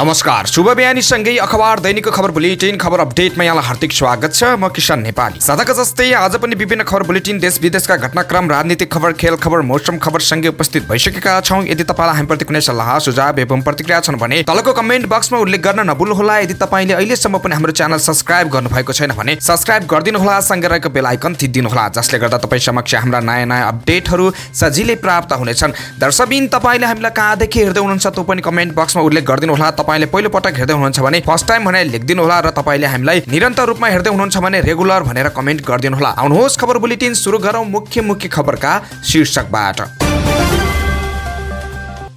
नमस्कार, शुभ बिहानी सँगै अखबार दैनिकको खबर बुलेटिन खबर अपडेटमा यहाँलाई हार्दिक स्वागत छ। म किशन नेपाली। सदाका जस्तै आज पनि विभिन्न खबर बुलेटिन देश विदेशका घटनाक्रम, राजनीतिक खबर, खेल खबर, मौसम खबर सँगै उपस्थित भइसकेका छौं। यदि तपाईलाई हामीप्रति कुनै सल्लाह सुझाव एवं प्रतिक्रिया छन् भने तलको कमेन्ट बक्समा उल्लेख गर्न नभुल्नुहोला। यदि तपाईले अहिलेसम्म पनि हाम्रो च्यानल सब्स्क्राइब गर्नुभएको छैन भने सब्स्क्राइब गरिदिनुहोला, सँगै रहेको बेल आइकन थिचिदिनुहोला, जसले गर्दा तपाई समक्ष हाम्रा नयाँ अपडेटहरू सजिलै प्राप्त हुनेछन्। दर्शकबिन तपाईले हामीलाई कहाँदेखि हेर्दै हुनुहुन्छ त्यो पनि कमेन्ट बक्समा उल्लेख गरिदिनुहोला। तपाईले पहिलो पटक हेर्दै हुनुहुन्छ भने फर्स्ट टाइम भनेर लेखिदिनु होला र तपाईले हामीलाई निरन्तर रूपमा हेर्दै हुनुहुन्छ भने रेगुलर भनेर कमेन्ट गरिदिनु होला। आउनुहोस् खबर बुलेटिन सुरु गरौँ मुख्य खबरका शीर्षकबाट।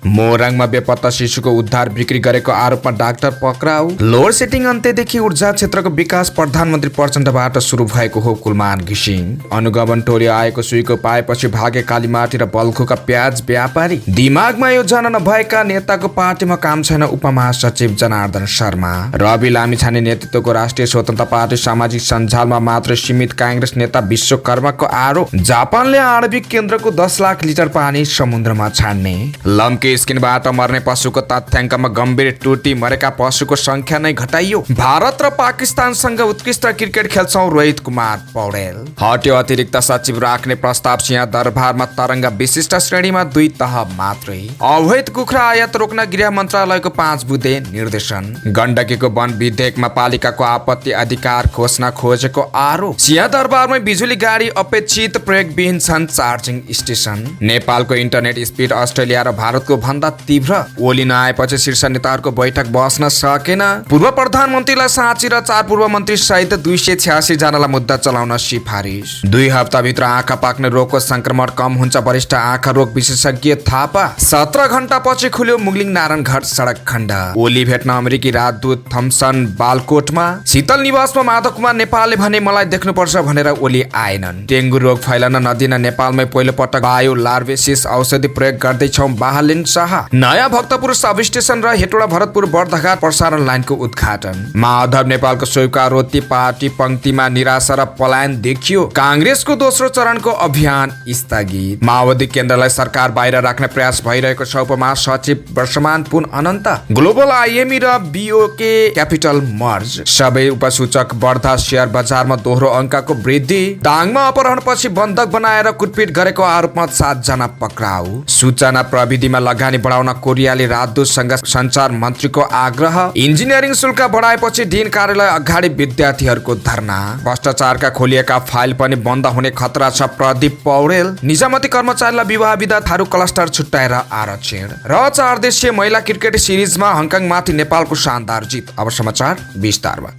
मोरङमा बेपत्ता शिशुको उद्धार बिक्री गरेको आरोपमा डाक्टर पक्राउ। लोड सेटिङ अन्त्यदेखि ऊर्जा क्षेत्रको विकास प्रधानमन्त्री प्रचण्डबाट सुरु भएको हो कुलमान घिसिङ। अनुगमन टोली आएको सुईको पाएपछि भागे कालीमाटी र बल्खुका प्याज व्यापारी। दिमागमा योजना नभएका नेताको पार्टीमा काम छैन, उपमहासचिव जनार्दन शर्मा। रवि लामिछाने नेतृत्वको राष्ट्रिय स्वतन्त्र पार्टी सामाजिक सञ्जालमा मात्र सीमित काङ्ग्रेस नेता विश्वकर्माको आरोप। जापानले आणविक केन्द्रको 10 लाख लिटर पानी समुद्रमा छाड्ने। लम्की स्किनबाट मर्ने पशुको तथ्याङ्कमा गम्भीर त्रुटि, मरेका पशुको संख्या नै घटाइयो। भारत र पाकिस्तानसँग उत्कृष्ट क्रिकेट खेल्छौं रोहित कुमार पौडेल। हट्यो अतिरिक्त सचिव राख्ने प्रस्ताव, सिंहदरबारमा तरङ्ग विशिष्ट श्रेणीमा 2 तह मात्रै। अवैध कुखुरा आयात रोक्न गृह मन्त्रालयको 5 बुँदे निर्देशन। गण्डकीको वन विधेयकमा पालिकाको आपत्ति अधिकार खोज्न खोजेको आरोप। सिंहदरबारमै बिजुली गाडी अपेक्षित प्रयोगविहीन छन् चार्जिङ स्टेसन। नेपालको इन्टरनेट स्पिड अस्ट्रेलिया र भारतको भन्दा तीव्र। ओली नआएपछि शीर्ष नेताहरूको बैठक बस्न सकेन। पूर्व प्रधानमन्त्रीलाई साँची र 4 पूर्व मन्त्री सहित 286 जनालाई मुद्दा चलाउन सिफारिस। 2 हप्ताभित्र आँखा पाक्ने रोगको संक्रमण कम हुन्छ, वरिष्ठ आँखा रोग विशेषज्ञ थापा। 17 घण्टापछि खुल्यो मुगलिङ नारायणघाट सडक खण्ड। ओली भेट्न अमेरिकी राजदूत थम्सन बालकोटमा। शीतल निवासमा माधव कुमार नेपालले भने मलाई देख्नुपर्छ भनेर ओली आएनन्। डेङ्गु रोग फैलन नदिन नेपालमै पहिलो पटक बायो लार्वेसिस औषधि प्रयोग गर्दैछौँ बाहलिन शाह। नयाँ भक्तपुर सब स्टेशन र हेटौडा भरतपुर बर्दघाट प्रसारण लाइनको उद्घाटन। माधव नेपालको स्वीकारोक्ति पार्टी पंक्तिमा निराशा र पलायन देखियो। काङ्ग्रेसको दोस्रो चरणको अभियान स्थगित। माओवादी केन्द्रलाई सरकार बाहिर राख्ने प्रयास भइरहेको छ, उपमहासचिव वर्षमान पुन अनन्त। ग्लोबल आइएमई र बीओके क्यापिटल मर्ज। सबै उपसूचक बढ्दा, शेयर बजारमा दोहोरो अङ्कको वृद्धि। दाङमा अपहरणपछि बन्धक बनाएर कुटपिट गरेको आरोपमा 7 जना पक्राउ। सूचना प्रविधिमा लगानी बढाउन कोरियाली राजदूतसँग सञ्चार मन्त्रीको आग्रह। इन्जिनियरिङ शुल्क बढाएपछि डीन कार्यालय अगाडि विद्यार्थीहरूको धरना। भ्रष्टाचारका खोलिएका फाइल पनि बन्द हुने खतरा छ, प्रदीप पौडेल। निजामती कर्मचारीलाई विवाह विधा थारू क्लस्टर छुट्याएर आरक्षण। र 4 देशीय महिला क्रिकेट सिरिजमा हङकङमाथि नेपालको शानदार जित। अब समाचार विस्तारमा।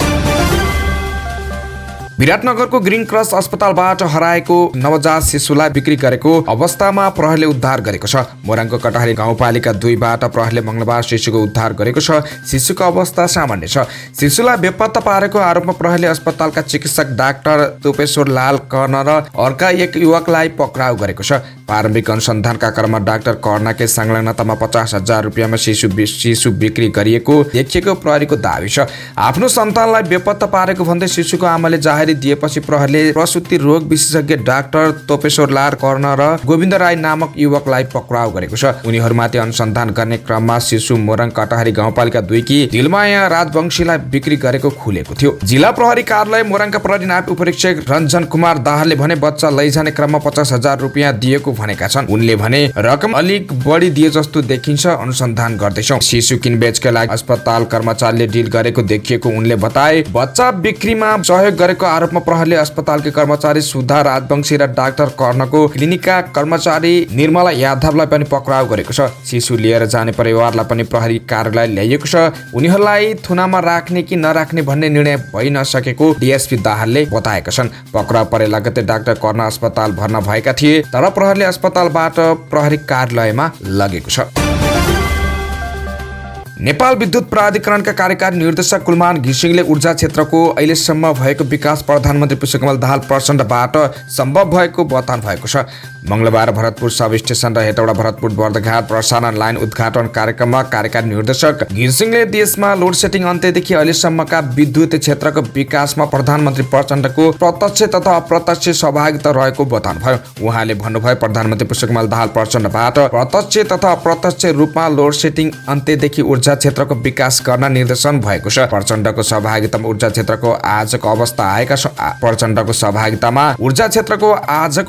विराटनगरको ग्रीन क्रस अस्पतालबाट हराएको नवजात शिशुलाई बिक्री गरेको अवस्थामा प्रहरीले उद्धार गरेको छ। मोरङको कटहरी गाउँपालिका 2बाट प्रहरीले मंगलबार शिशुको उद्धार गरेको छ। शिशुको अवस्था सामान्य छ। शिशुलाई बेपत्ता पारेको आरोपमा प्रहरीले अस्पतालका चिकित्सक डाक्टर तोपेश्वर लाल कर्ण र अर्का एक युवकलाई पक्राउ गरेको छ। प्रारम्भिक अनुसन्धानका क्रममा डाक्टर कर्णकै संलग्नतामा 50,000 रुपियाँमा शिशु बिक्री गरिएको देखिएको प्रहरीको दावी छ। आफ्नो सन्तानलाई बेपत्ता पारेको भन्दै शिशुको आमाले जाहेरी दिएपछि प्रहरीले प्रसुति रोग विशेषज्ञ डाक्टर तोपेश्वर लाल कर्ण र गोविन्द राई नामक युवकलाई पक्राउ गरेको छ। उनीहरूमाथि अनुसन्धान गर्ने क्रममा शिशु मोरङ कटहरी गाउँपालिका 2 की दिलमाया राजवंशीलाई बिक्री गरेको खुलेको थियो। जिल्ला प्रहरी कार्यालय मोरङका प्रहरी नायब उपरीक्षक रञ्जन कुमार दाहालले भने बच्चा लैजाने क्रममा 50,000 रुपियाँ दिएको भनेका छन्। उनले भने रकम अलिक बढी दिए जस्तो देखिन्छ, अनुसन्धान गर्दैछौँ। शिशु किनबेचका लागि अस्पताल कर्मचारीले डिल गरेको देखिएको उनले बताए। बच्चा बिक्रीमा सहयोग गरेको आरोपमा प्रहरीले अस्पतालका कर्मचारी सुधा राजवंशी र डाक्टर कर्णको क्लिनिकका कर्मचारी निर्मला यादवलाई पनि पक्राउ गरेको छ। शिशु लिएर जाने परिवारलाई पनि प्रहरी कार्यालय ल्याइएको छ। उनीहरूलाई थुनामा राख्ने कि नराख्ने भन्ने निर्णय भइ नसकेको डीएसपी दाहालले बताएका छन्। पक्राउ परे लगतै डाक्टर कर्ण अस्पताल भर्ना भएका थिए, तर प्रहरीले अस्पतालबाट प्रहरी कार्यालयमा लगेको छ। नेपाल विद्युत प्राधिकरणका कार्यकारी निर्देशक कुलमान घिसिङले ऊर्जा क्षेत्रको अहिलेसम्म भएको विकास प्रधानमन्त्री पुष्पकमल दाहाल प्रचण्डबाट सम्भव भएको बताउनु भएको छ। मंगलबार भरतपुर सब स्टेशन र हेटौडा भरतपुर बर्दघाट प्रसारण लाइन उद्घाटन कार्यक्रममा कार्यकारी निर्देशक घिसिङले देशमा लोड सेटिङ अन्त्यदेखि अहिलेसम्मका विद्युत क्षेत्रको विकासमा प्रधानमन्त्री प्रचण्डको प्रत्यक्ष तथा अप्रत्यक्ष सहभागिता रहेको बताउनुभयो। उहाँले भन्नुभयो, प्रधानमन्त्री पुष्पकमल दाहाल प्रचण्डबाट प्रत्यक्ष तथा अप्रत्यक्ष रूपमा लोड सेटिङ अन्त्यदेखि ऊर्जा क्षेत्रको विकास गर्न निर्देशन भएको छ। प्रचण्डको सहभागितामा ऊर्जा क्षेत्रको आजको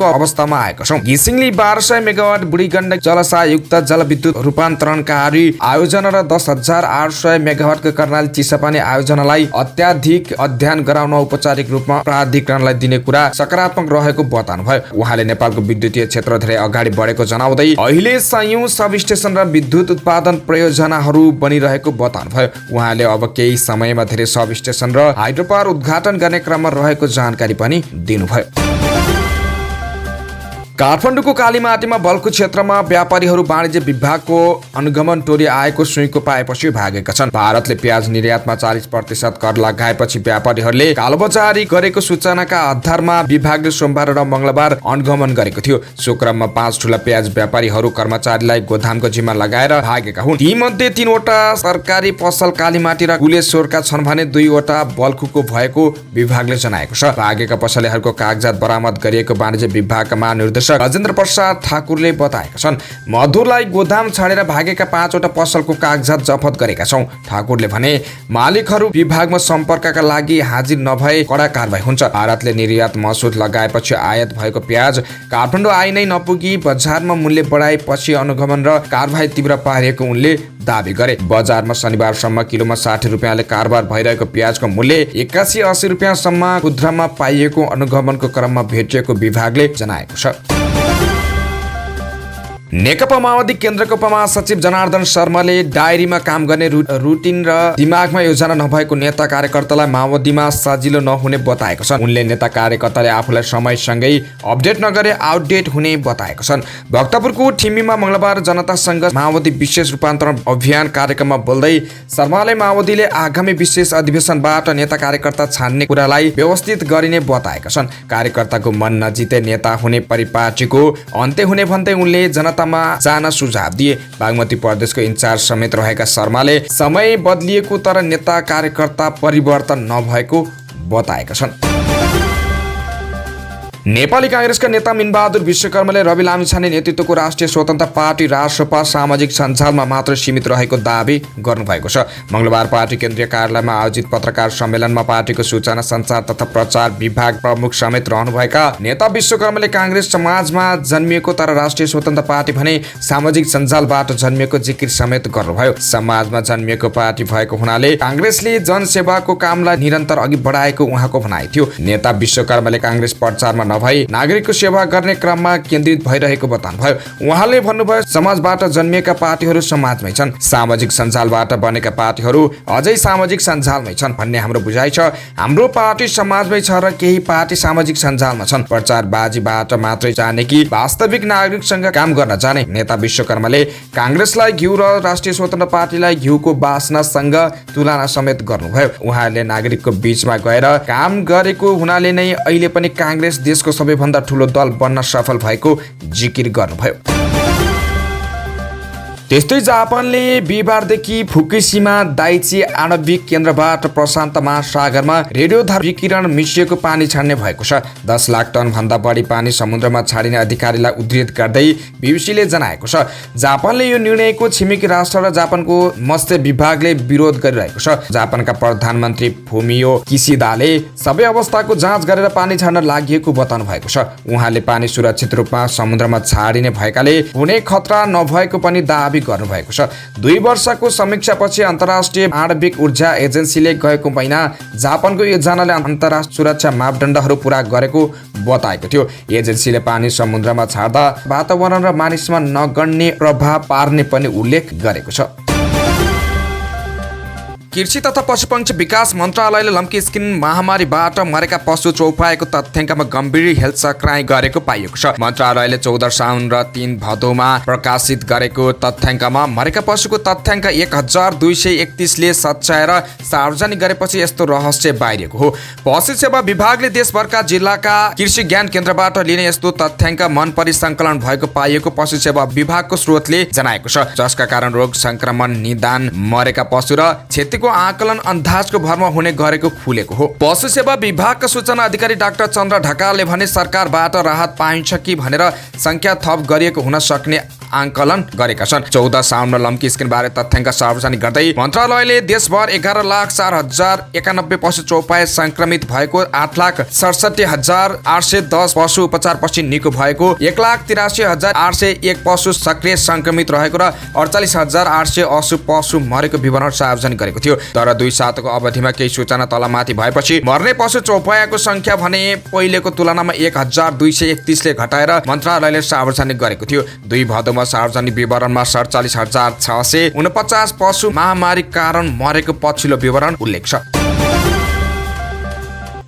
अवस्थामा आएका छौं। घिसिङले 1200 मेगावाट बुढी गण्डक जलसायुक्त जलविद्युत रूपान्तरणकारी आयोजना र 10,800 मेगावाटको कर्णाली चिसापानी आयोजनालाई अत्याधिक अध्ययन गराउन औपचारिक रूपमा प्राधिकरणलाई दिने कुरा सकारात्मक रहेको बताउनुभयो। उहाँले नेपालको विद्युतीय क्षेत्र धेरै अगाडि बढेको जनाउँदै अहिले सयौं सब स्टेशन र विद्युत उत्पादन परियोजनाहरू बनिरहेको बताउनुभयो। उहाँले अब केही समयमा धेरै सब स्टेशन र हाइड्रो पावर उद्घाटन गर्ने क्रममा रहेको जानकारी पनि दिनुभयो। काठमाडौँको कालीमाटीमा बल्खु क्षेत्रमा व्यापारीहरू वाणिज्य विभागको अनुगमन टोली आएको सुइँको पाएपछि भागेका छन्। भारतले प्याज निर्यातमा 40% कर लगाएपछि व्यापारीहरूले कालोबजारी गरेको सूचनाका आधारमा विभागले सोमबार र मंगलबार अनुगमन गरेको थियो। सो क्रममा 5 ठूला प्याज व्यापारीहरू कर्मचारीलाई गोदामको जिम्मा लगाएर भागेका हुन्। तीमध्ये 3 वटा सरकारी पसल कालीमाटी र गुलेश्वरका छन् भने 2 वटा बल्खुको भएको विभागले जनाएको छ। भागेका पसलेहरूको कागजात बरामद गरिएको वाणिज्य विभागका महानिर्देशक राजेन्द्र प्रसाद ठाकुरले बताएका छन्। मधुरलाई गोदाम छाडेर भागेका 5 वटा पसलको कागजात जफत गरेका छौं। ठाकुरले भने मालिकहरू विभागमा सम्पर्कका लागि हाजिर नभए कडा कारबाही हुन्छ। भारतले निर्यात महसुल लगाएपछि आयात भएको प्याज काठमाडौँ आइ नै नपुगी बजारमा मूल्य बढाएपछि अनुगमन र कारबाही तीव्र पारिएको उनले दाबी गरे। बजारमा शनिबारसम्म किलोमा 60 रुपियाँले कारोबार भइरहेको प्याजको मूल्य 81-80 रुपियाँसम्म खुद्रामा पाइएको अनुगमनको क्रममा भेटिएको विभागले जनाएको छ। नेकपा माओवादी केन्द्रको उपमहासचिव जनार्दन शर्माले डायरीमा काम गर्ने रुटिन र दिमागमा योजना नभएको नेता कार्यकर्तालाई माओवादीमा सजिलो नहुने बताएको छन्। उनले नेता कार्यकर्ताले आफूलाई समयसँगै अपडेट नगरे आउटडेट हुने बताएको छन्। भक्तपुरको ठिमीमा मंगलबार जनतासँग माओवादी विशेष रूपान्तरण अभियान कार्यक्रममा बोल्दै शर्माले माओवादीले आगामी विशेष अधिवेशनबाट नेता कार्यकर्ता छान्ने कुरालाई व्यवस्थित गरिने बताएका छन्। कार्यकर्ताको मन नजिते नेता हुने परिपाटीको अन्त्य हुने भन्दै उनले जनता जान सुझाव दिए। बागमती प्रदेशको इन्चार्ज समेत रहेका शर्माले समय बदलिएको तर नेता कार्यकर्ता परिवर्तन नभएको बताएका छन्। नेपाली कांग्रेसका नेता मिनबहादुर विश्वकर्माले रवि लामिछाने नेतृत्वको राष्ट्रिय स्वतन्त्र पार्टी रासपा सामाजिक सञ्जालमा मात्र सीमित रहेको दावी गर्नुभएको छ। मंगलबार पार्टी केन्द्रीय कार्यालयमा आयोजित पत्रकार सम्मेलनमा पार्टीको सूचना सञ्चार तथा प्रचार विभाग प्रमुख समेत रहनुभएका नेता विश्वकर्माले कांग्रेस समाजमा जन्मिएको तर राष्ट्रिय स्वतन्त्र पार्टी भने सामाजिक सञ्जालबाट जन्मिएको जिकिर समेत गर्नुभयो। समाजमा जन्मिएको पार्टी भएको हुनाले कांग्रेसले जनसेवाको कामलाई निरन्तर अघि बढाएको उहाँको भनाइ थियो। नेता विश्वकर्माले कांग्रेस प्रचारमा नभई नागरिकको सेवा गर्ने क्रममा केन्द्रित भइरहेको बताउनुभयो। उहाँले भन्नुभयो, समाजबाट जन्मिएका पार्टीहरू समाजमै छन्, सामाजिक सञ्जालबाट बनेका पार्टीहरू अझै सामाजिक सञ्जालमै छन् भन्ने हाम्रो बुझाइ छ। हाम्रो पार्टी समाजमै छ र केही पार्टी सामाजिक सञ्जालमा छन्। प्रचारबाजीबाट मात्रै जाने कि वास्तविक नागरिकसँग काम गर्न जाने। नेता विश्वकर्माले कांग्रेसलाई घिउ र राष्ट्रिय स्वतन्त्र पार्टीलाई घिउको बास्नासँग तुलना समेत गर्नुभयो। उहाँले नागरिकको बीचमा गएर काम गरेको हुनाले नै अहिले पनि कांग्रेस देशको सबैभन्दा ठूलो दल बन्न सफल भएको जिकिर गर्नुभयो। त्यस्तै जापानले बिहिबारदेखि फुकुशिमा दाइची आणविक केन्द्रबाट प्रशान्त महासागरमा रेडियोधर्मी विकिरण मिसिएको पानी छाड्ने भएको छ। 10 लाख टन भन्दा बढी पानी समुद्रमा छाडिने अधिकारीलाई उद्धृत गर्दै बीबीसीले जनाएको छ। जापानले यो निर्णयको छिमेकी राष्ट्र र जापानको मत्स्य विभागले विरोध गरिरहेको छ। जापानका प्रधानमन्त्री फुमियो किसिदाले सबै अवस्थाको जाँच गरेर पानी छाड्न लागि बताउनु भएको छ। उहाँले पानी सुरक्षित रूपमा समुद्रमा छाडिने भएकाले कुनै खतरा नभएको पनि दाबी गर्नुभएको छ। 2 वर्षको समीक्षापछि अन्तर्राष्ट्रिय आणविक ऊर्जा एजेन्सीले गएको महिना जापानको योजनाले अन्तर्राष्ट्रिय सुरक्षा मापदण्डहरू पूरा गरेको बताएको थियो। एजेन्सीले पानी समुद्रमा छाड्दा वातावरण र मानिसमा नगण्य प्रभाव पार्ने पनि उल्लेख गरेको छ। कृषि तथा पशुपक्षी विकास मन्त्रालयले लम्की स्किन महामारीबाट मरेका पशु चौपाएको तथ्याङ्कमा गम्भीर हेल्थ सक्राइ गरेको पाइएको छ। मन्त्रालयले 14 साउन र 3 भदौमा प्रकाशित गरेको तथ्याङ्कमा मरेका पशुको तथ्याङ्क 1231 ले सच्याएर सार्वजनिक गरेपछि यस्तो रहस्य बाहिरिएको हो। पशु सेवा विभागले देशभरका जिल्लाका कृषि ज्ञान केन्द्रबाट लिने यस्तो तथ्याङ्क मन परिसङ्कलन भएको पाइएको पशु सेवा विभागको स्रोतले जनाएको छ, जसका कारण रोग संक्रमण निदान मरेका पशु र क्षतिको आकलन अन्दाजको भरमा हुने गरेको खुलेको हो। पशु सेवा विभागका सूचना अधिकारी डाक्टर चन्द्र ढकालले भने सरकारबाट राहत पाइन्छ कि भनेर संख्या थप गरिएको हुन सक्ने आंकलन गरेका छन्। 14 साउनमा लम्की स्किनबारे तथ्याङ्क सार्वजनिक गर्दै मन्त्रालयले देशभर 11,04,091 पशु चौपाए संक्रमित भएको, 8,67,810 पशु उपचारपछि निको भएको, 1,83,801 पशु सक्रिय संक्रमित रहेको र 48,880 पशु मरेको विवरण सार्वजनिक गरेको थियो। तर 2 साताको अवधिमा केही सूचना तलमाथि भएपछि मर्ने पशु चौपायाको संख्या भने पहिलेको तुलनामा 1,231 ले घटाएर मन्त्रालयले सार्वजनिक गरेको थियो। 2 भदौमा सार्वजनिक विवरणमा 47,649 पशु महामारी कारण मरेको पछिल्लो विवरण उल्लेख छ।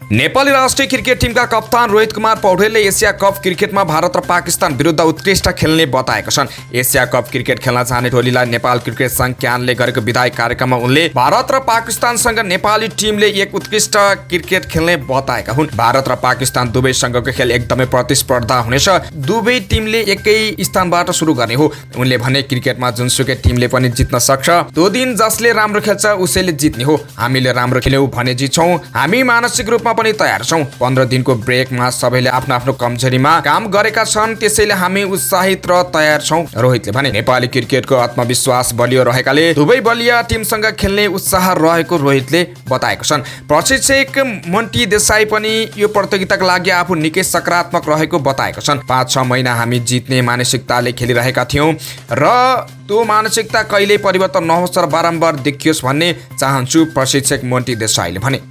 नेपाली राष्ट्रिय क्रिकेट टिमका कप्तान रोहित कुमार पौडेलले एसिया कप क्रिकेटमा भारत र पाकिस्तान विरुद्ध उत्कृष्ट खेल्ने बताएका छन्। एसिया कप क्रिकेट खेल्न जाने टोलीलाई नेपाल क्रिकेट संघ क्यानले गरेको विदाई कार्यक्रममा उनले भारत र पाकिस्तानसँग नेपाली टिमले एक उत्कृष्ट क्रिकेट खेल्ने बताएका हुन्। भारत र पाकिस्तान दुवैसँगको खेल एकदमै प्रतिस्पर्धा हुनेछ। दुवै टिमले एकै स्थानबाट सुरु गर्ने हो। उनले भने क्रिकेटमा जुनसुकै टिमले पनि जित्न सक्छ। त्यो दिन जसले राम्रो खेल्छ उसैले जित्ने हो। हामीले राम्रो खेल्यौं भने जित्छौं। हामी मानसिक रूपमा पनि तयार छौं। 15 दिनको ब्रेकमा सबैले आफ्नो आफ्नो कमजोरीमा काम गरेका छन्, त्यसैले हामी उत्साहित र तयार छौं, रोहितले भने। नेपाली क्रिकेटको आत्मविश्वास बलियो रहेकाले दुवै बलिया टिमसँग खेल्ने उत्साह रहेको रोहितले बताएका छन्। प्रशिक्षक मन्टी देसाई पनि यो प्रतियोगिताका लागि आफू निकै सकारात्मक रहेको बताएका छन्। 5-6 महिना हामी जित्ने मानसिकताले खेलिरहेका थियौं र त्यो मानसिकता कहिल्यै परिवर्तन नहोस् र बारम्बार देखियोस् भन्ने चाहन्छु, प्रशिक्षक मन्टी देसाईले भने।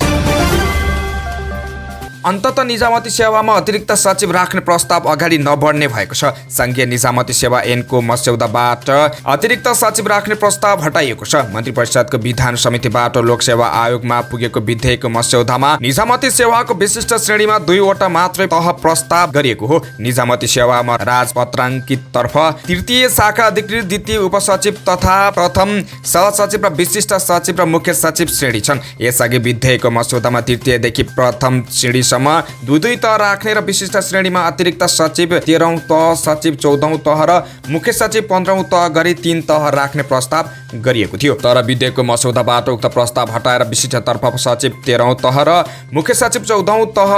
अन्तत निजामती सेवामा अतिरिक्त सचिव राख्ने प्रस्ताव अगाडि नबढ्ने भएको छ। संघीय निजामती सेवा ऐनको मस्यौदाबाट अतिरिक्त सचिव राख्ने प्रस्ताव हटाइएको छ। मन्त्री परिषदको विधान समितिबाट लोकसेवा आयोगमा पुगेको विधेयकको मस्यौदामा निजामती सेवाको विशिष्ट श्रेणीमा 2 वटा मात्रै तह प्रस्ताव गरिएको हो। निजामती सेवामा राजपत्राङ्कित तर्फ तृतीय शाखा अधिकृत, द्वितीय उपसचिव तथा प्रथम सहसचिव र विशिष्ट सचिव र मुख्य सचिव श्रेणी छन्। यसअघि विधेयकको मस्यौदामा तृतीयदेखि प्रथम श्रेणी 2 तह राख्ने र विशिष्ट श्रेणीमा अतिरिक्त सचिव 13औं तह, सचिव 14औं तह र मुख्य सचिव 15औं तह गरी 3 तह राख्ने प्रस्ताव गरिएको थियो। तर विधेयकको मस्यौदाबाट उक्त प्रस्ताव हटाएर विशिष्ट तर्फ सचिव 13औं तह र मुख्य सचिव 14औं तह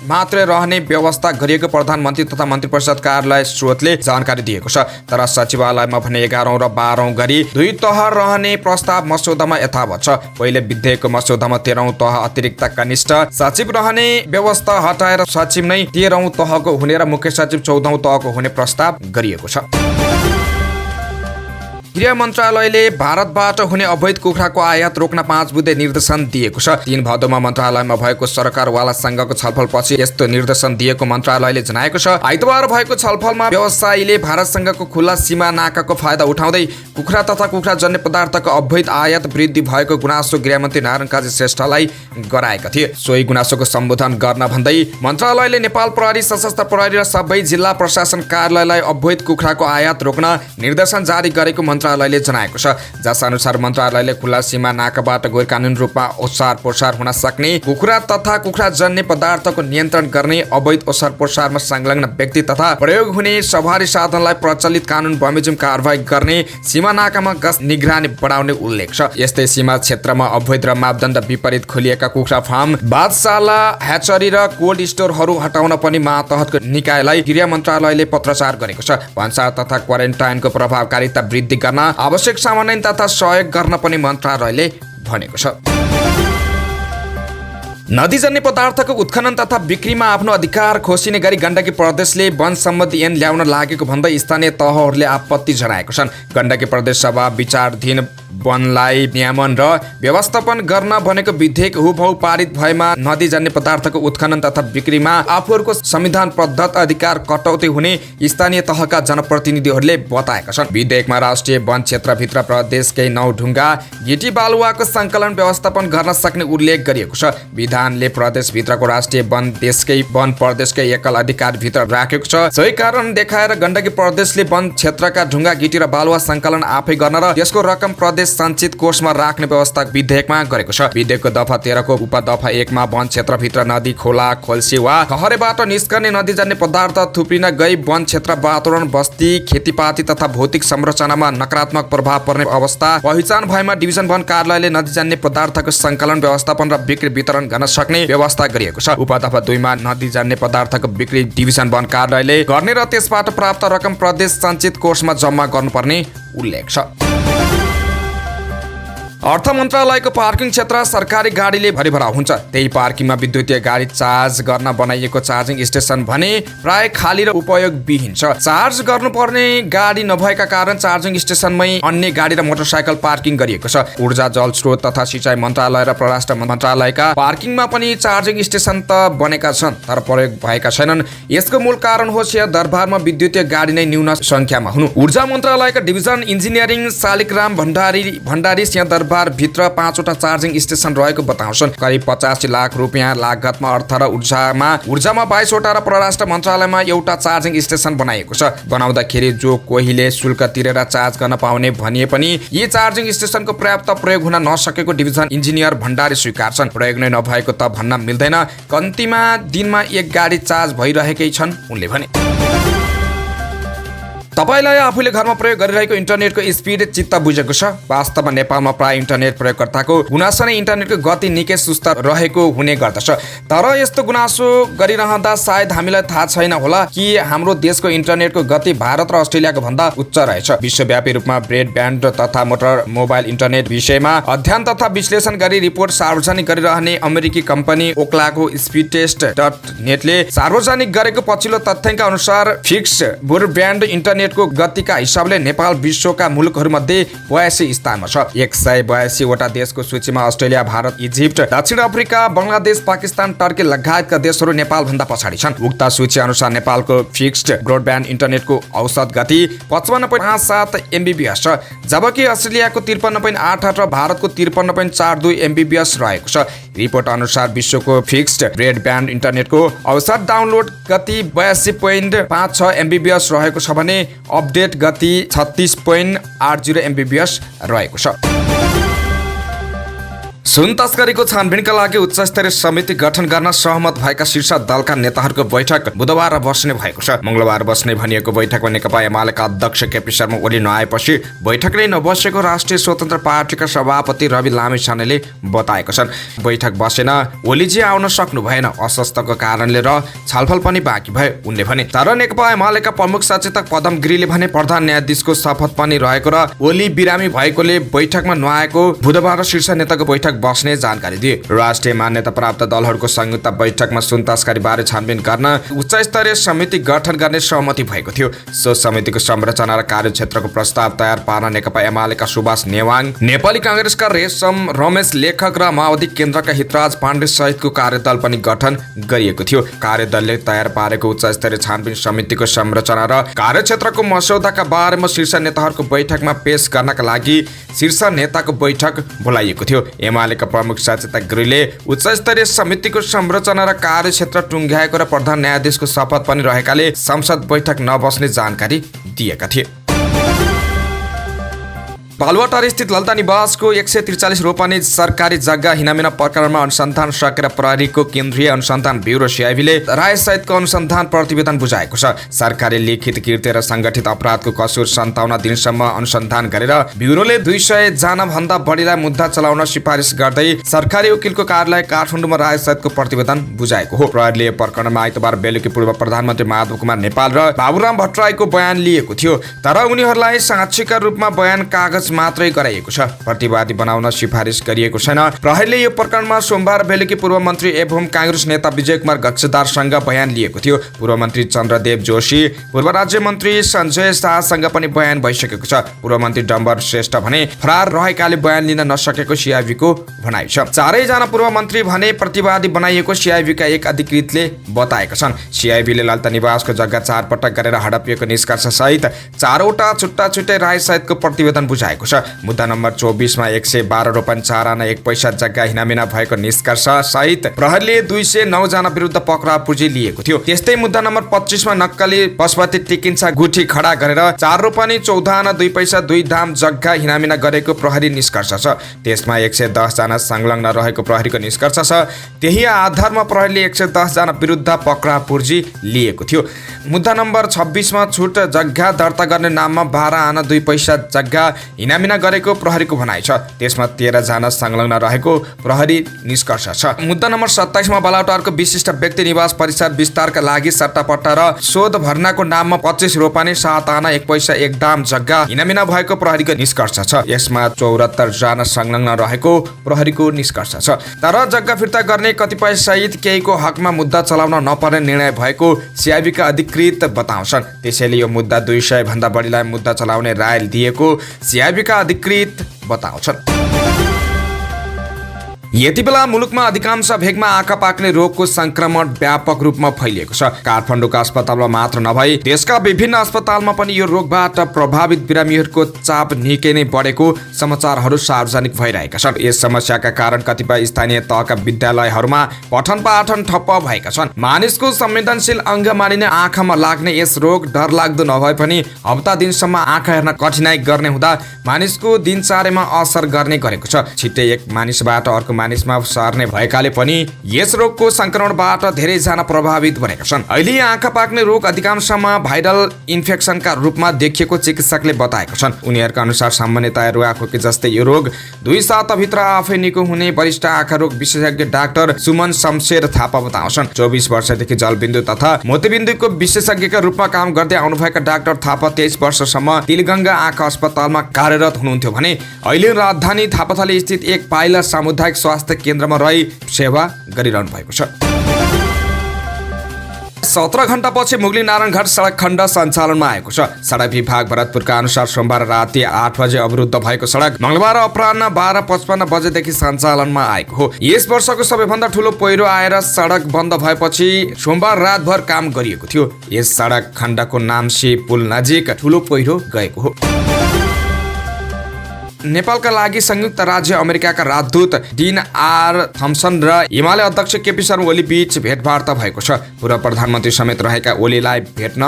मात्रै रहने व्यवस्था गरिएको प्रधानमन्त्री तथा मन्त्री परिषद कार्यालय स्रोतले जानकारी दिएको छ। तर सचिवालयमा भने 11औं र 12औं गरी 2 तह रहने प्रस्ताव मस्यौदामा यथावत छ। पहिले विधेयकको मस्यौदामा 13औं तह अतिरिक्त कनिष्ठ सचिव रहने व्यवस्था हटाएर सचिव नै 13औं तहको हुने र मुख्य सचिव 14औं तहको हुने प्रस्ताव गरिएको छ। गृह मन्त्रालयले भारतबाट हुने अवैध कुखुराको आयात रोक्न 5 बुँदे निर्देशन दिएको छ। 3 भदौमा मन्त्रालयमा भएको सरकारवाला संघको छलफलपछि यस्तो निर्देशन दिएको मन्त्रालयले जनाएको छ। आइतबार भएको छलफलमा व्यवसायीले भारतसँगको खुल्ला सीमा नाकाको फाइदा उठाउँदै कुखुरा तथा कुखुराजन्य पदार्थको अवैध आयात वृद्धि भएको गुनासो गृहमन्त्री नारायण काजी श्रेष्ठलाई गराएका थिए। सोही गुनासोको सम्बोधन गर्न भन्दै मन्त्रालयले नेपाल प्रहरी, सशस्त्र प्रहरी र सबै जिल्ला प्रशासन कार्यालयलाई अवैध कुखुराको आयात रोक्न निर्देशन जारी गरेको मन्त्रालयले जनाएको छ। जस अनुसार मन्त्रालयले खुल्ला सीमा नाकाबाट गैर कानुनी रूपमा ओसार पोसार हुन सक्ने कुखुरा तथा कुखुराजन्य पदार्थको नियन्त्रण गर्ने, अवैध ओसार पोसारमा संलग्न व्यक्ति तथा प्रयोग हुने सवारी साधनलाई प्रचलित कानुन बमोजिम कारबाही गर्ने, सीमा नाकामा गस्त निगरानी बढाउने उल्लेख छ। यस्तै सीमा क्षेत्रमा अवैध र मापदण्ड विपरीत खोलिएका कुखुरा फार्म, बाधशाला, ह्याचरी र कोल्ड स्टोरहरू हटाउन पनि मातहतको निकायलाई गृह मन्त्रालयले पत्राचार गरेको छ। भन्सार तथा क्वारेन्टाइनको प्रभावकारिता वृद्धि गर्न आवश्यक समन्वय तथा सहयोग गर्न पनि मन्त्रालयले भनेको छ। नदीजन्य पदार्थको उत्खनन तथा बिक्रीमा आफ्नो अधिकार खोसिने गरी गण्डकी प्रदेशले वन सम्बन्धी ऐन ल्याउन लागेको भन्दै स्थानीय तहहरूले आपत्ति जनाएको छन्। गण्डकी प्रदेश सभा विचाराधीन वनलाई नियमन र व्यवस्थापन गर्न भनेको विधेयक हुबहु पारित भएमा नदीजन्य पदार्थको उत्खनन तथा बिक्रीमा आफूहरूको संविधान प्रदत्त अधिकार कटौती हुने स्थानीय तहका जनप्रतिनिधिहरूले बताएका छन्। विधेयकमा राष्ट्रिय वन क्षेत्रभित्र प्रदेशकै 9 ढुङ्गा गिटी बालुवाको सङ्कलन व्यवस्थापन गर्न सक्ने उल्लेख गरिएको छ। विधानले प्रदेशभित्रको राष्ट्रिय वन देशकै वन प्रदेशकै एकल अधिकारभित्र राखेको छ। सोही कारण देखाएर गण्डकी प्रदेशले वन क्षेत्रका ढुङ्गा गिटी र बालुवा सङ्कलन आफै गर्न र त्यसको रकम प्रदेश सञ्चित कोषमा राख्ने व्यवस्था विधेयकमा गरेको छ। विधेयकको दफा 13 को उपदफा 1 मा वन क्षेत्रभित्र नदी, खोला, खोल्सी वा खहरेबाट निस्कने नदीजन्य पदार्थ थुप्रिन गई वन क्षेत्र, वातावरण, बस्ती, खेतीपाती तथा भौतिक संरचनामा नकारात्मक प्रभाव पर्ने अवस्था पहिचान भएमा डिभिजन वन कार्यालयले नदीजन्य पदार्थको सङ्कलन, व्यवस्थापन र बिक्री वितरण गर्न गर्न सक्ने व्यवस्था गरिएको छ। उप दफा 2 मा नदी जान्ने पदार्थको बिक्री डिभिजन वन कार्यालयले गर्ने र त्यसबाट प्राप्त रकम प्रदेश सञ्चित कोषमा जम्मा गर्नुपर्ने उल्लेख छ। अर्थ मन्त्रालयको पार्किङ क्षेत्र सरकारी गाडीले भरिभरा हुन्छ। त्यही पार्किङमा विद्युतीय गाडी चार्ज गर्न बनाइएको चार्जिङ स्टेसन भने प्राय खाली र उपयोगविहीन छ। चार्ज गर्नुपर्ने गाडी नभएका कारण चार्जिङ स्टेसनमै अन्य गाडी र मोटरसाइकल पार्किङ गरिएको छ। ऊर्जा जल स्रोत तथा सिँचाइ मन्त्रालय र परराष्ट्र मन्त्रालयका पार्किङमा पनि चार्जिङ स्टेसन त बनेका छन् तर प्रयोग भएका छैनन्। यसको मूल कारण हो सिंहदरबारमा विद्युतीय गाडी नै न्यून संख्यामा हुनु। ऊर्जा मन्त्रालयका डिभिजन इन्जिनियरिङ शालिग्राम भण्डारी सिंहदरबार भित्र 5 वटा चार्जिङ स्टेसन रहेको बताउँछन्। करिब 85 लाख रुपियाँ लागतमा अर्थ र ऊर्जामा 22 वटा र परराष्ट्र मन्त्रालयमा एउटा चार्जिङ स्टेसन बनाइएको छ। बनाउँदाखेरि जो कोहीले शुल्क तिरेर चार्ज गर्न पाउने भनिए पनि यी चार्जिङ स्टेसनको पर्याप्त प्रयोग हुन नसकेको डिभिजन इन्जिनियर भण्डारी स्वीकार्छन्। प्रयोग नै नभएको त भन्न मिल्दैन, कम्तीमा दिनमा 1 गाडी चार्ज भइरहेकै छन् उनले भने। तपाईलाई आफूले घरमा प्रयोग गरिरहेको इन्टरनेटको स्पिड चित्त बुझेको छ? वास्तवमा नेपालमा प्राय इन्टरनेट प्रयोगकर्ताको गुनासो नै इन्टरनेटको गति निकै सुस्त रहेको हुने गर्दछ। तर यस्तो गुनासो गरिरहँदा सायद हामीलाई थाहा छैन होला कि हाम्रो देशको इन्टरनेटको गति भारत र अस्ट्रेलियाको भन्दा उच्च रहेछ। विश्वव्यापी रूपमा ब्रोडब्यान्ड तथा मोबाइल इन्टरनेट विषयमा अध्ययन तथा विश्लेषण गरी रिपोर्ट सार्वजनिक गरिरहने अमेरिकी कम्पनी ओक्लाको speedtest.netले सार्वजनिक गरेको पछिल्लो तथ्याङ्क अनुसार फिक्स ब्रोडब्यान्ड इन्टरनेट को गतिका हिसाबले नेपाल विश्वका मुलुकहरूमध्ये 82 स्थानमा छ। 182 वटा देशको सूचीमा अस्ट्रेलिया, भारत, इजिप्ट, दक्षिण अफ्रिका, बङ्गलादेश, पाकिस्तान, टर्की लगायतका देशहरू नेपाल भन्दा पछाडि छन्। उक्त सूची अनुसार नेपालको फिक्स्ड ब्रोडब्यान्ड इन्टरनेटको औसत गति 55.57 MBPS छ, जबकि अस्ट्रेलियाको 53.88 र भारतको 53.42 MBPS रहेको छ। रिपोर्ट अनुसार विश्वको फिक्स्ड ब्रोडब्यान्ड इन्टरनेटको औसत डाउनलोड गति 82.56 MBPS रहेको छ भने अपडेट गति 36.80 MBPS रहेको छ। सुन तस्करीको छानबिनका लागि उच्चस्तरीय समिति गठन गर्न सहमत भएका शीर्ष दलका नेताहरूको बैठक बुधबार बस्ने भएको छ। मंगलबार बस्ने भनिएको बैठकमा नेकपा एमालेका अध्यक्ष केपी शर्मा ओली नआएपछि बैठकले नबसेको राष्ट्रिय स्वतन्त्र पार्टीका सभापति रवि लामिछानेले बताएको छन्। बैठक बसेन, ओलीजी आउन सक्नु भएन, अस्वस्थको कारणले र छलफल पनि बाँकी भयो उनले भने। तर नेकपा एमालेका प्रमुख सचेतक पदम गिरीले भने प्रधान न्यायाधीशको शपथ पनि रहेको र ओली बिरामी भएकोले बैठकमा नआएको बुधबार शीर्ष नेताको बैठक बस्ने जानकारी दिए। राष्ट्रिय मान्यता प्राप्त दलहरूको संयुक्त बैठकमा सुन तस्करी बारे छानबिन गर्न उच्च स्तरीय समिति गठन गर्ने सहमति भएको थियो। सो समितिको संरचना र कार्यक्षेत्रको प्रस्ताव तयार पार्न नेकपा एमालेका सुभाष नेवाङ, नेपाली कांग्रेसका रेशम रमेश लेखक र माओवादी केन्द्रका हितराज पाण्डे सहितको कार्यदल पनि गठन गरिएको थियो। कार्यदलले तयार पारेको उच्च स्तरीय छानबिन समितिको संरचना र कार्यक्षेत्रको मस्यौदाका बारेमा शीर्ष नेताहरूको बैठकमा पेश गर्नका लागि शीर्ष नेताको बैठक बोलाइएको थियो। एमालेका प्रमुख सचेतक गिरीले उच्च स्तरीय समितिको संरचना र कार्यक्षेत्र टुङ्ग्याएको र प्रधान न्यायाधीशको शपथ पनि रहेकाले संसद बैठक नबस्ने जानकारी दिएका थिए। बालुवाटार स्थित ललिता निवासको 143 रोपनी सरकारी जग्गा हिनामिना प्रकरणमा अनुसन्धान सकेर प्रहरीको केन्द्रीय अनुसन्धान ब्युरो सिआइबीले राय सहितको अनुसन्धान प्रतिवेदन बुझाएको छ। सरकारी लिखित कृत्य र संगठित अपराधको कसुर 57 दिनसम्म अनुसन्धान गरेर ब्युरोले 200 जना भन्दा बढीलाई मुद्दा चलाउन सिफारिस गर्दै सरकारी वकिलको कार्यालय काठमाडौँमा राय सहितको प्रतिवेदन बुझाएको हो। प्रहरीले प्रकरणमा आइतबार बेलुकी पूर्व प्रधानमन्त्री माधव कुमार नेपाल र बाबुराम भट्टराईको बयान लिएको थियो, तर उनीहरूलाई साक्षीका रूपमा बयान कागज मात्रै गराइएको छ। प्रतिवादी बनाउन सिफारिस गरिएको छैन। प्रहरीले यो प्रकरणमा सोमबार बेलुकी पूर्व मन्त्री एवं कांग्रेस नेता विजय कुमार गच्छदारसँग बयान लिएको थियो। पूर्व मन्त्री चन्द्रदेव जोशी, पूर्व राज्य मन्त्री सञ्जय शाहसँग पनि बयान भइसकेको छ। पूर्व मन्त्री डम्बर श्रेष्ठ भने फरार रहेकाले बयान लिन नसकेको सिआइबीको भनाइ छ। चारैजना पूर्व मन्त्री भने प्रतिवादी बनाइएको सिआइबीका एक अधिकृतले बताएका छन्। सिआइबीले ललिता निवासको जग्गा 4 पटक गरेर हडपिएको निष्कर्ष सहित 4वटा छुट्टा छुट्टै राय सहितको प्रतिवेदन बुझाएको छ। मुद्दा नम्बर 24 मा 112 रोपन 4 आना 1 पैसा जग्गा हिनामिना भएको निष्कर्ष सहित प्रहरीले 209 जना विरुद्ध पक्राउ पुँजी लिएको थियो। त्यस्तै मुद्दा नम्बर 25 मा नक्कली पशुपति टिकिन्छ गुठी खडा गरेर 4 रोपनी 14 आना 2 पैसा 2 धाम जग्गा हिनामिना गरेको प्रहरी निष्कर्ष छ। त्यसमा 110 जना संलग्न रहेको प्रहरीको निष्कर्ष छ। त्यही आधारमा प्रहरीले 110 जना विरुद्ध पक्राउ पुँजी लिएको थियो। मुद्दा नम्बर 26 मा छुट जग्गा दर्ता गर्ने नाममा 12 आना 2 पैसा जग्गा इनामिना गरेको प्रहरीको भनाइ छ। त्यसमा 13 जना संलग्न रहेको प्रहरी निष्कर्ष छ। मुद्दा नम्बर 27 मा बालाटारको विशिष्ट व्यक्ति निवास परिसर विस्तारका लागि सट्टापट्टा र शोध भर्नाको नाममा 25 रोपनी 7 आना 1 पैसा 1 दाम जग्गा इनामिना भएको प्रहरीको निष्कर्ष छ। यसमा 74 जना संलग्न रहेको प्रहरीको निष्कर्ष छ। तर जग्गा फिर्ता गर्ने कतिपय सहित केहीको हकमा मुद्दा चलाउन नपर्ने निर्णय भएको सिआइबीका अधिकृत बताउँछन्। त्यसैले यो मुद्दा 200 भन्दा बढीलाई मुद्दा चलाउने राय दिएको सिआइबीका अधिकृत बताउँछन्। यति बेला मुलुकमा अधिकांश भेगमा आँखा पाक्ने रोगको संक्रमण व्यापक रूपमा फैलिएको छ। काठमाडौँका अस्पतालमा मात्र नभई देशका विभिन्न अस्पतालमा पनि यो रोगबाट प्रभावित बिरामीहरूको चाप निकै नै बढेको समाचारहरू सार्वजनिक भइरहेका छन्। यस समस्याका कारण कतिपय स्थानीय तहका विद्यालयहरूमा पठन पाठन ठप्प भएका छन्। मानिसको संवेदनशील अङ्ग मानिने आँखामा लाग्ने यस रोग डरलाग्दो नभए पनि हप्ता दिनसम्म आँखा हेर्न कठिनाइ गर्ने हुँदा मानिसको दिनचर्यामा असर गर्ने गरेको छ। छिट्टै एक मानिसबाट अर्को मानिसमा सर्ने भएकाले पनि यस रोगको संक्रमणबाट धेरैजना प्रभावित बनेका छन्। अहिले आँखा पाक्ने रोग अधिकांशमा भाइरल इन्फेक्सनका रूपमा देखिएको चिकित्सकले बताएका छन्। उनीहरूका अनुसार सामान्यतया रुगाखोकी जस्तै यो रोग 2 साताभित्र आफै निको हुने वरिष्ठ आँखा रोग विशेषज्ञ डाक्टर सुमन शमशेर थापा बताउँछन्। 24 वर्षदेखि जलबिन्दु तथा मोतीबिन्दुको विशेषज्ञका रूपमा काम गर्दै आउनुभएका डाक्टर थापा 23 वर्षसम्म तिलगङ्गा आँखा अस्पतालमा कार्यरत हुनुहुन्थ्यो भने अहिले राजधानी थापाथली स्थित एक पाइला सामुदायिक स्वास्थ्य केन्द्रमा रही सेवा गरिरहनु भएको छ। 17 घण्टापछि मुगली नारायणघाट सडक खण्ड सञ्चालनमा आएको छ। सडक विभाग भरतपुरका अनुसार सोमबार राति 8 बजे अवरुद्ध भएको सडक मंगलबार अपराह्न 12:55 बजेदेखि सञ्चालनमा आएको हो। यस वर्षको सबैभन्दा ठूलो पहिरो आएर सडक बन्द भएपछि सोमबार रातभर काम गरिएको थियो। यस सडक खण्डको नाम्ची पुल नजिक ठूलो पहिरो गएको हो। नेपालका लागि संयुक्त राज्य अमेरिकाका राजदूत डिन आर थम्सन र हिमालय अध्यक्ष केपी शर्मा ओली बीच भेटवार्ता भएको छ। पूर्व प्रधानमन्त्री समेत रहेका ओलीलाई भेट्न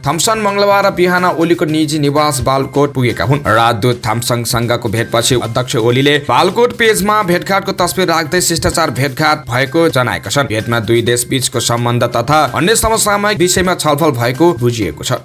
थम्सन मंगलबार बिहान ओलीको निजी निवास बालकोट पुगेका हुन्। राजदूत थम्सनसँगको भेटपछि अध्यक्ष ओलीले बालकोट पेजमा भेटघाटको तस्बिर राख्दै शिष्टाचार भेटघाट भएको जनाएका छन्। भेटमा दुई देश बीचको सम्बन्ध तथा अन्य समसामयिक विषयमा छलफल भएको बुझिएको छ।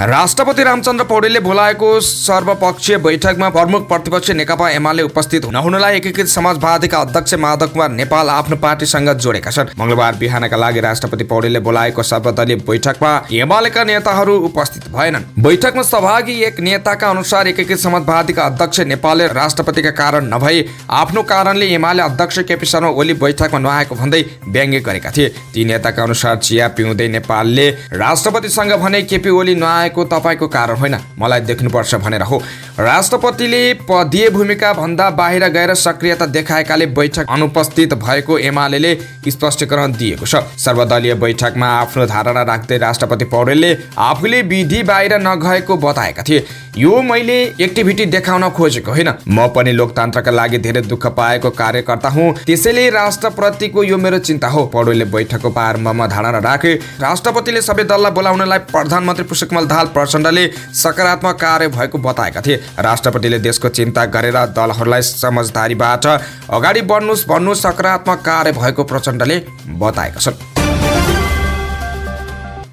राष्ट्रपति रामचन्द्र पौडेलले बोलाएको सर्वपक्षीय बैठकमा प्रमुख प्रतिपक्ष नेकपा एमाले उपस्थित नहुनलाई एकीकृत समाजवादीका अध्यक्ष माधव कुमार नेपाल आफ्नो पार्टीसँग जोडेका छन्। मंगलबार बिहानका लागि राष्ट्रपति पौडेलले बोलाएको सर्वदलीय बैठकमा एमालेका नेताहरू उपस्थित भएनन्। बैठकमा सहभागी एक नेताका अनुसार एकीकृत समाजवादीका अध्यक्ष नेपालले राष्ट्रपतिका कारण नभई आफ्नो कारणले एमाले अध्यक्ष केपी शर्मा ओली बैठकमा नआएको भन्दै व्यङ्ग्य गरेका थिए। ती नेताका अनुसार चिया पिउँदै नेपालले राष्ट्रपतिसँग भने केपी ओली नआएको तपाईको कारण होइन, मलाई देख्नुपर्छ भनेर हो। राष्ट्रपतिले पदीय भूमिका भन्दा बाहिर गएर सक्रियता देखाएकाले बैठक अनुपस्थित भएको एमालेले स्पष्टीकरण दिएको छ। सर्वदलीय बैठकमा आफ्नो धारणा राख्दै राष्ट्रपति पौडेलले आफूले विधि बाहिर नगएको बताएका थिए। यो मैले एक्टिभिटी देखाउन खोजेको होइन, म पनि लोकतन्त्रका लागि धेरै दुःख पाएको कार्यकर्ता हुँ, त्यसैले राष्ट्रप्रतिको यो मेरो चिन्ता हो। पौडेलले बैठकको प्रारम्भमा धारणा राखे राष्ट्रपतिले सबै दललाई बोलाउनलाई प्रधानमन्त्री पुष्पकमल दाहाल प्रचण्डले सकारात्मक कार्य भएको बताएका थिए। राष्ट्रपतिले देशको चिन्ता गरेर दलहरूलाई समझदारीबाट अगाडि बढ्नुस् भन्नु सकारात्मक कार्य भएको प्रचण्डले बताएका छन्।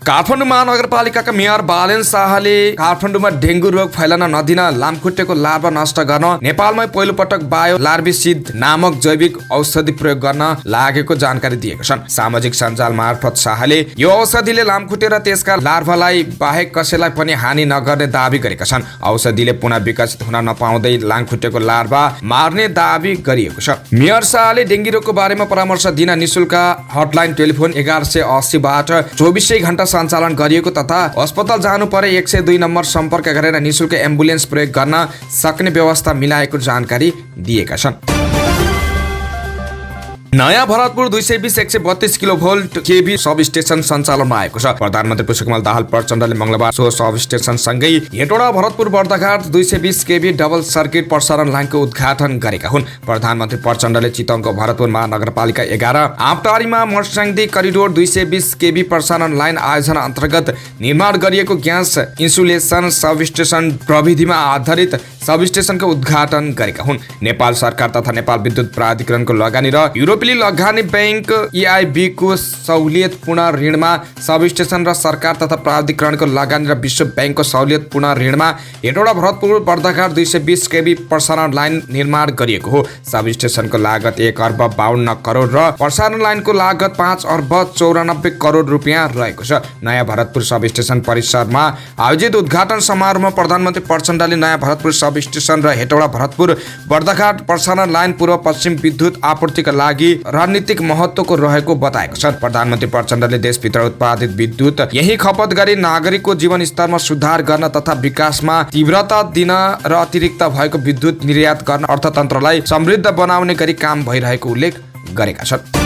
काठमाडौँ महानगरपालिकाका मेयर बालेन शाहले काठमाडौँमा डेङ्गु रोग फैलन नदिन लामखुट्टेको लार्भा नष्ट गर्न नेपालमै पहिलो पटक बायो लार्भिसिड नामक जैविक औषधि प्रयोग गर्न लागेको जानकारी दिएका छन्। सामाजिक सञ्जाल मार्फत शाहले यो औषधिले लामखुट्टे र त्यसका लार्भालाई बाहेक कसैलाई पनि हानि नगर्ने दावी गरेका छन्। औषधिले पुनः विकसित हुन नपाउँदै लामखुट्टेको लार्भा मार्ने दावी गरिएको छ। मेयर शाहले डेङ्गु रोगको बारेमा परामर्श दिन निशुल्क हटलाइन टेलिफोन 1180 बाट 24 घण्टा सञ्चालन गरिएको तथा अस्पताल जानु परे 102 नम्बर सम्पर्क गरेर निशुल्क एम्बुलेन्स प्रयोग गर्न सक्ने व्यवस्था मिलाएको जानकारी दिएका छन्। नयाँ Bharatpur 220/132 kilovolt KB sub station सञ्चालनमा आएको छ। प्रधानमन्त्री पुष्पकमल दाहाल प्रचण्डले मंगलबार सो सब स्टेशन सँगै Hetauda Bharatpur Bardaghat 220 KV double circuit प्रसारण लाइनको उद्घाटन गरेका हुन्। प्रधानमन्त्री प्रचण्डले चितवनको भरतपुर महानगरपालिका 11 आमटारीमा मर्स्याङ्दी करिडोर 220 केबी प्रसारण लाइन आयोजना अन्तर्गत निर्माण गरिएको ग्यास इन्सुलेसन सब स्टेशन प्रविधिमा आधारित सब स्टेशनको उद्घाटन गरेका हुन्। नेपाल सरकार तथा नेपाल विद्युत प्राधिकरणको लगानी र युरोपेली लगानी बैंक EIB को सहुलियतपूर्ण ऋणमा सब स्टेशन र सरकार तथा प्राधिकरणको लगानी र विश्व बैंकको सहुलियतपूर्ण ऋणमा हेटौडा भरतपुर बर्दाघाट 220 kV प्रसारण लाइन निर्माण गरिएको हो। सब स्टेशनको लागत 1 अर्ब 52 करोड र प्रसारण लाइनको लागत 5 अर्ब 94 करोड रुपियाँ रहेको छ। नयाँ भरतपुर सब स्टेशन परिसरमा आयोजित उद्घाटन समारोहमा प्रधानमन्त्री प्रचण्डले नयाँ भरतपुर सब स्टेशन र हेटौडा भरतपुर बर्दाघाट प्रसारण लाइन पूर्व पश्चिम विद्युत आपूर्तिका लागि रणनीतिक महत्त्वको रहेको बताएको छ। प्रधानमन्त्री प्रचण्डले देशभित्र उत्पादित विद्युत यही खपत गरी नागरिकको जीवन स्तरमा सुधार गर्न तथा विकासमा तीव्रता दिन र अतिरिक्त भएको विद्युत निर्यात गर्न अर्थतन्त्रलाई समृद्ध बनाउने गरी काम भइरहेको उल्लेख गरेका छन्।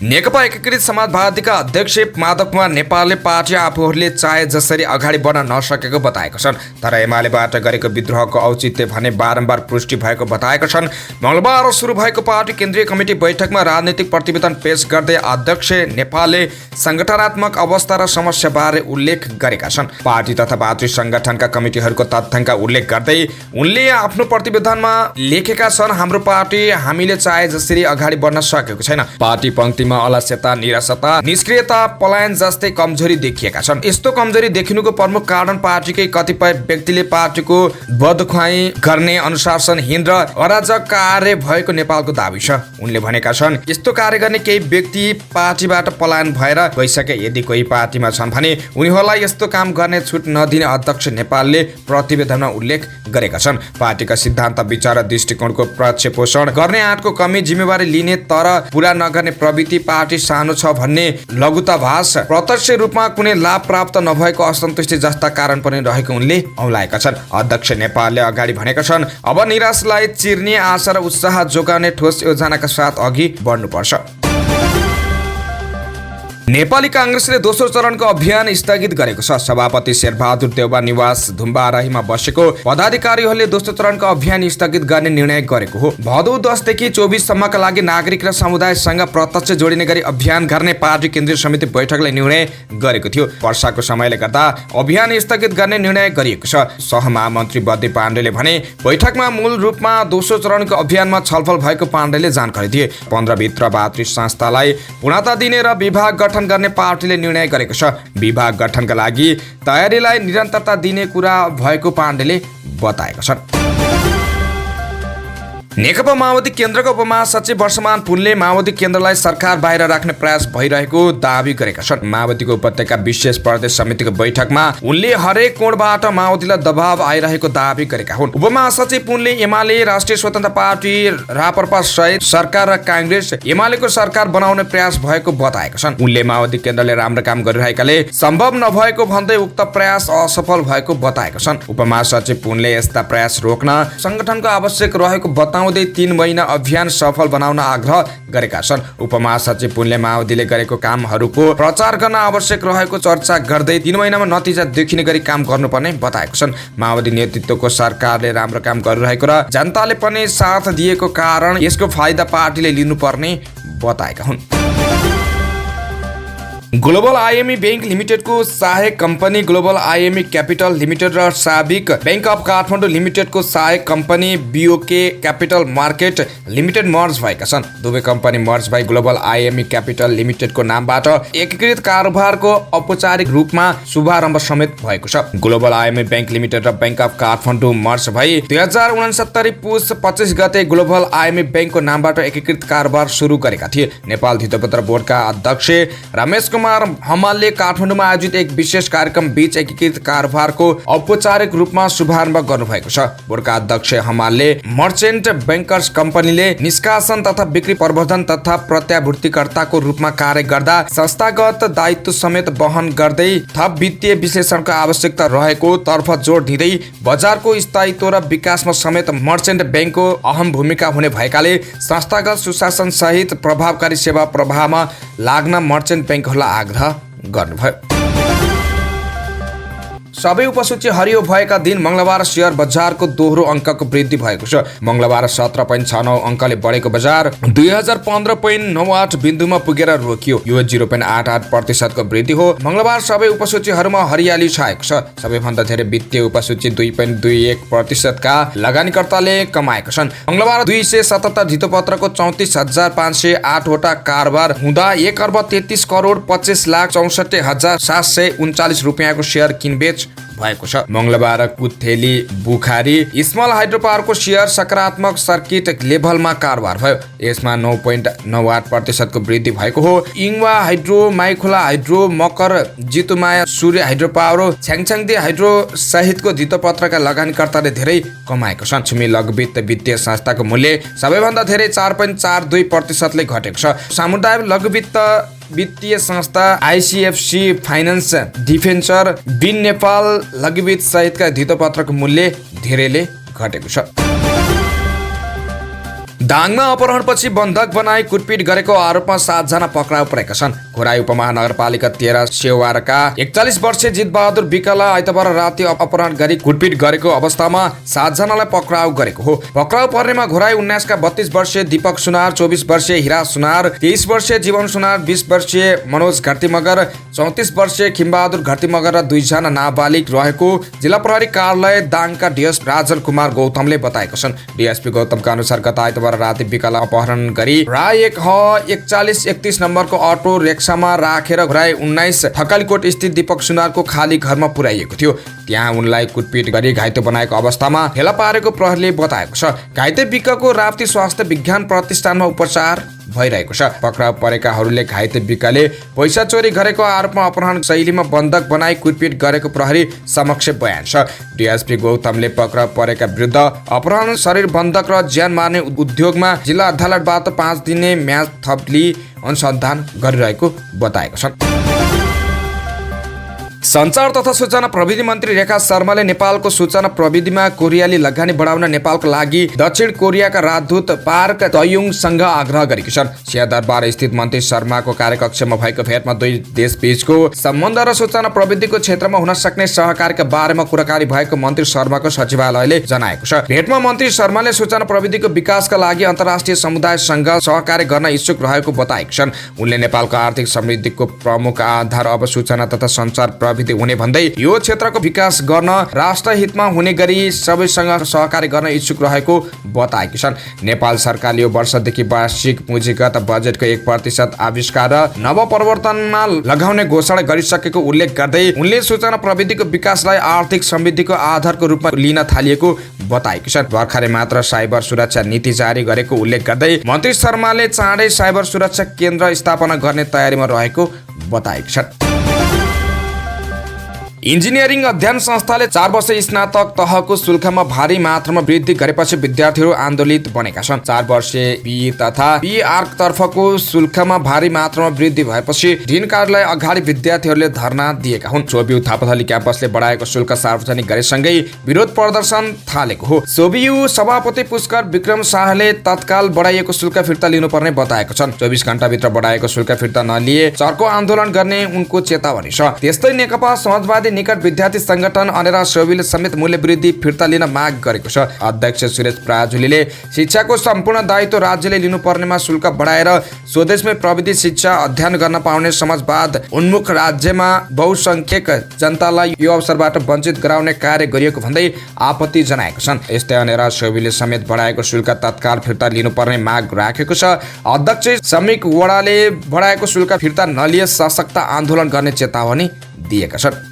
नेकपा एकीकृत समाजवादीका अध्यक्ष माधव कुमार नेपालले पार्टी आफूहरूले चाहे जसरी अगाडि बढ्न नसकेको बताएका छन्। तर एमालेबाट गरेको विद्रोहको औचित्य भने बारम्बार पुष्टि भएको बताएका छन्। मङ्गलबार सुरु भएको पार्टी केन्द्रीय कमिटी बैठकमा राजनीतिक प्रतिवेदन पेश गर्दै अध्यक्ष नेपालले संगठनात्मक अवस्था र समस्याबारे उल्लेख गरेका छन्। पार्टी तथा भातृ संगठनका कमिटीहरूको तथ्याङ्क उल्लेख गर्दै उनले आफ्नो प्रतिवेदनमा लेखेका छन्, हाम्रो पार्टी हामीले चाहे जसरी अगाडि बढ्न सकेको छैन। पार्टी पंक्तिमा अलस्यता, निराशता, निष्क्रियता, पलायन जस्तै कमजोरी देखिएका छन्। यस्तो कमजोरी देखिनुको प्रमुख कारण पार्टीकै कतिपय व्यक्तिले पार्टीको बदखुवाई गर्ने अनुशासनहीन र अराजक कार्य भएको नेपालको दाबी छ। उनले भनेका छन्, यस्तो कार्य गर्ने केही व्यक्ति पार्टीबाट पलायन भएर गइसके। यदि कोही पार्टीमा छन् भने उनीहरूलाई यस्तो काम गर्ने छुट नदिने अध्यक्ष नेपालले प्रतिवेदनमा उल्लेख गरेका छन्। पार्टीका सिद्धान्त, विचार र दृष्टिकोणको प्रक्षेपोषण गर्ने आँटको कमी, जिम्मेवारी लिने तर पूरा नगर्ने प्रवृत्ति, पार्टी सानो छ भन्ने लघुताभास, प्रत्यक्ष रूपमा कुनै लाभ प्राप्त नभएको असन्तुष्टि जस्ता कारण पनि रहेको उनले औलाएका छन्। अध्यक्ष नेपालले अगाडि भनेका छन्, अब निराशलाई चिर्ने आशा र उत्साह जोगाउने ठोस योजनाका साथ अघि बढ्नुपर्छ। नेपाली कांग्रेसले दोस्रो चरणको अभियान स्थगित गरेको छ। सभापति शेरबहादुर देउवा निवास धुम्बाराहीमा बसेको पदाधिकारीहरूले दोस्रो चरणको अभियान स्थगित गर्ने निर्णय गरेको हो। भदौ 10 देखि 24 सम्मका लागि नागरिक र समुदायसँग प्रत्यक्ष जोडिने गरी अभियान गर्ने पार्टी केन्द्रीय समिति बैठकले निर्णय गरेको थियो। वर्षाको समयले गर्दा अभियान स्थगित गर्ने निर्णय गरिएको छ। सहमहामन्त्री बद्री पाण्डेले भने बैठकमा मूल रूपमा दोस्रो चरणको अभियानमा छलफल भएको पाण्डेले जानकारी दिए। 15 भित्र भातृ संस्थालाई पूर्णता दिने र विभाग गठन गर्ने पार्टीले निर्णय गरेको छ। विभाग गठनका लागि तयारीलाई निरन्तरता दिने कुरा भएको पाण्डेले बताएका छन्। नेकपा माओवादी केन्द्रका उपमहासचिव वर्षमान पुनले माओवादी केन्द्रलाई सरकार बाहिर राख्ने प्रयास भइरहेको दावी गरेका छन्। माओवादीको उपत्यका विशेष प्रदेश समितिको बैठकमा उनले हरेक कोणबाट माओवादीलाई दबाव आइरहेको दावी गरेका हुन्। उपमहासचिव पुनले एमाले, राष्ट्रिय स्वतन्त्र पार्टी, राप्रपा सहित सरकार र कांग्रेस एमालेको सरकार बनाउने प्रयास भएको बताएका छन्। उनले माओवादी केन्द्रले राम्रो काम गरिरहेकाले सम्भव नभएको भन्दै उक्त प्रयास असफल भएको बताएका छन्। उपमहासचिव पुनले यस्ता प्रयास रोक्न संगठनको आवश्यक रहेको बताउँदै 3 महिना अभियान सफल बनाउन आग्रह गरेका छन्। उपमहासचिव पुनले माओवादीले गरेको कामहरूको प्रचार गर्न आवश्यक रहेको चर्चा गर्दै 3 महिनामा नतिजा देखिने गरी काम गर्नुपर्ने बताएको छन्। माओवादी नेतृत्वको सरकारले राम्रो काम गरिरहेको र जनताले पनि साथ दिएको कारण यसको फाइदा पार्टीले लिनुपर्ने बताएका हुन्। ग्लोबल आईएमई बैंक लिमिटेडको सहायक company global IME capital limited र साबिक बैंक अफ काठमाडौँ लिमिटेडको सहायक कम्पनी बीओके क्यापिटल मार्केट लिमिटेड मर्ज भएका छन्। दुवै कम्पनी मर्ज भई ग्लोबल आईएमई क्यापिटल लिमिटेडको नामबाट एकीकृत कारोबारको औपचारिक रूपमा शुभारम्भ समेत भएको छ। ग्लोबल आईएमई बैंक लिमिटेड र बैंक अफ काठमाडौँ मर्ज भई 2069 पुस 25 गते ग्लोबल आईएमई बैंकको नामबाट एकीकृत कारोबार सुरु गरेका थिए। नेपाल धितोपत्र बोर्डका अध्यक्ष रमेश कुमार हमालले काठमाडौँमा आयोजित एक विशेष कार्यक्रम बीच एकीकृत कारोबारको औपचारिक रूपमा शुभारम्भ गर्नुभएको छ। बोर्डका अध्यक्ष हमालले मर्चेन्ट बैंकर्स कम्पनीले निष्कासन तथा बिक्री प्रबन्धन तथा प्रत्याभूतिकर्ताको रूपमा कार्य गर्दा संस्थागत दायित्व समेत वहन गर्दै थप वित्तीय विश्लेषणको आवश्यकता रहेको तर्फ जोड दिँदै बजारको स्थायित्व र विकासमा समेत मर्चेन्ट बैंकको अहम भूमिका हुने भएकाले संस्थागत सुशासन सहित प्रभावकारी सेवा प्रवाहमा लाग्न मर्चेन्ट बैंकहरूलाई आग्रह गर्नुभयो। सबै उपसूची हरियो भएका दिन मंगलबार शेयर बजारको दोहोरो अङ्कको वृद्धि भएको छ। मंगलबार 17.69 अङ्कले बढेको बजार 2015.98 बिन्दुमा पुगेर रोकियो। यो 0.88% वृद्धि हो। मंगलबार सबै उपसूचीहरूमा हरियाली छाएको छ। सबैभन्दा धेरै वित्तीय उपसूची 2.21% का लगानीकर्ताले कमाएका छन्। मंगलबार 277 धितोपत्रको 34,508 वटा कारोबार हुँदा 1,33,25,64,739 रुपियाँको शेयर किनबेच भएको छ। मंगलबार कुथेली बुखारी स्मल हाइड्रो पावरको शेयर सकारात्मक सर्किट लेभलमा कारोबार भयो। यसमा 9.98% को वृद्धि भएको हो। इङवा हाइड्रो, माइखोला हाइड्रो, मकर, जितुमाया सूर्य हाइड्रो पावर, छ्याङछ्याङदी हाइड्रो सहितको धितोपत्रका लगानीकर्ताले धेरै कमाएको छन्। लक्ष्मी लघुवित्त वित्तीय संस्थाको मूल्य सबैभन्दा धेरै 4.42% ले घटेको छ। सामुदायिक लघुवित्त वित्तीय संस्था आइसिएफसी फाइनान्स डिफेन्चर बिन नेपाल लघुवित्त सहितका धितोपत्रको मूल्य धेरैले घटेको छ। दाङमा अपहरणपछि बन्धक बनाई कुटपिट गरेको आरोपमा 7 जना पक्राउ परेका छन्। खोराई उपमहानगरपालिका 13 सेवारका 41 वर्षीय जितबहादुर विकला आइतबार राति अपहरण गरी कुटपिट गरेको अवस्थामा 7 जनालाई पक्राउ गरेको हो। पक्राउ पर्नेमा घोराई 19 का 32 वर्षीय दीपक सुनार, 24 वर्षीय हिरा सुनार, 23 वर्षीय जीवन सुनार, 20 वर्षीय मनोज घार्तीमगर, 34 वर्षीय खिमबहादुर घार्तीमगर र 2 जना नाबालिग रहेको जिल्ला प्रहरी कार्यालय दाङका डीएसपी राजन कुमार गौतमले बताएका छन्। डीएसपी गौतमका अनुसार गत आइतबार राति विकला अपहरण गरी राय 4131 नम्बरको अटो रिक्सामा राखेर घोराई 19 थकालीकोट स्थित दीपक सुनारको खाली घरमा पुर्याइएको थियो। त्यहाँ उनलाई कुटपिट गरी घाइते बनाएको अवस्थामा फेला पारेको प्रहरीले बताएको छ। घाइते विकको राप्ती स्वास्थ्य विज्ञान प्रतिष्ठानमा उपचार भइरहेको छ। पक्राउ परेकाहरूले घाइते विकले पैसा चोरी गरेको आरोपमा अपहरण शैलीमा बन्धक बनाई कुटपिट गरेको प्रहरी समक्ष बयान छ। डीएसपी गौतमले पक्राउ परेका विरुद्ध अपहरण, शरीर बन्धक र ज्यान मार्ने उद्योगमा जिल्ला अदालतबाट 5 दिने म्याद थप लिई अनुसन्धान गरिरहेको बताएको छ। सञ्चार तथा सूचना प्रविधि मन्त्री रेखा शर्माले नेपालको सूचना प्रविधिमा कोरियाली लगानी बढाउन नेपालको लागि दक्षिण कोरियाका राजदूत पार्क तयुङसँग आग्रह गरेकी छन्। सिंहदरबार स्थित मन्त्री शर्माको कार्यकक्षमा भएको भेटमा दुई देशबीचको सम्बन्ध र सूचना प्रविधिको क्षेत्रमा हुन सक्ने सहकारीका बारेमा कुराकानी भएको मन्त्री शर्माको सचिवालयले जनाएको छ। भेटमा मन्त्री शर्माले सूचना प्रविधिको विकासका लागि अन्तर्राष्ट्रिय समुदायसँग सहकार्य गर्न इच्छुक रहेको बताएका छन्। उनले नेपालको आर्थिक समृद्धिको प्रमुख आधार अब सूचना तथा सञ्चार प्रविधि हुने भन्दै यो क्षेत्रको विकास गर्न राष्ट्रहितमा हुने गरी सबैसँग सहकार्य गर्न इच्छुक रहेको बताएकी छन्। नेपाल सरकारले यो वर्षदेखि वार्षिक पुँजीगत बजेटको 1% आविष्कार र नवप्रवर्तनमा लगाउने घोषणा गरिसकेको उल्लेख गर्दै उनले सूचना प्रविधिको विकासलाई आर्थिक समृद्धिको आधारको रूपमा लिन थालिएको बताएकी छन्। भर्खरै मात्र साइबर सुरक्षा नीति जारी गरेको उल्लेख गर्दै मन्त्री शर्माले चाँडै साइबर सुरक्षा केन्द्र स्थापना गर्ने तयारीमा रहेको बताएकी छन्। इन्जिनियरिङ अध्ययन संस्थाले 4 वर्ष स्नातक तहको शुल्कमा भारी मात्रामा वृद्धि गरेपछि विद्यार्थीहरू आन्दोलित बनेका छन्। 4 वर्षीय बी तथा बी आर्क तर्फको शुल्कमा भारी मात्रामा वृद्धि भएपछि डिन कार्यालय अगाडि विद्यार्थीहरूले धरना दिएका हुन्। सोबियु थापाथली क्याम्पसले बढाएको शुल्क सार्वजनिक गरेसँगै विरोध प्रदर्शन थालेको हो। सोबियु सभापति पुष्कर विक्रम शाहले तत्काल बढाइएको शुल्क फिर्ता लिनुपर्ने बताएको छन्। 24 घण्टाभित्र बढाएको शुल्क फिर्ता नलिए चर्को आन्दोलन गर्ने उनको चेतावनी छ। त्यस्तै नेकपा समाजवादी निकट विद्यार्थी संगठन अनेरा सोबिले समेत मूल्य वृद्धि फिर्ता लिन माग गरेको छ। अध्यक्ष सुरेश प्राजुलीले शिक्षाको सम्पूर्ण दायित्व राज्यले लिनुपर्नेमा शुल्क बढाएर स्वदेशमै प्रविधि शिक्षा अध्ययन गर्न पाउने समाजवाद उन्मुख राज्यमा बहुसंख्यक जनतालाई यो अवसरबाट वञ्चित गराउने कार्य गरिएको भन्दै आपत्ति जनाएका छन्। यस्तै अनेरा सोबिले समेत बढाएको शुल्क तत्काल फिर्ता लिनुपर्ने माग राखेको छ। अध्यक्ष समीक वडाले बढाएको शुल्क फिर्ता नलिए सशक्त आन्दोलन गर्ने चेतावनी दिएका छन्।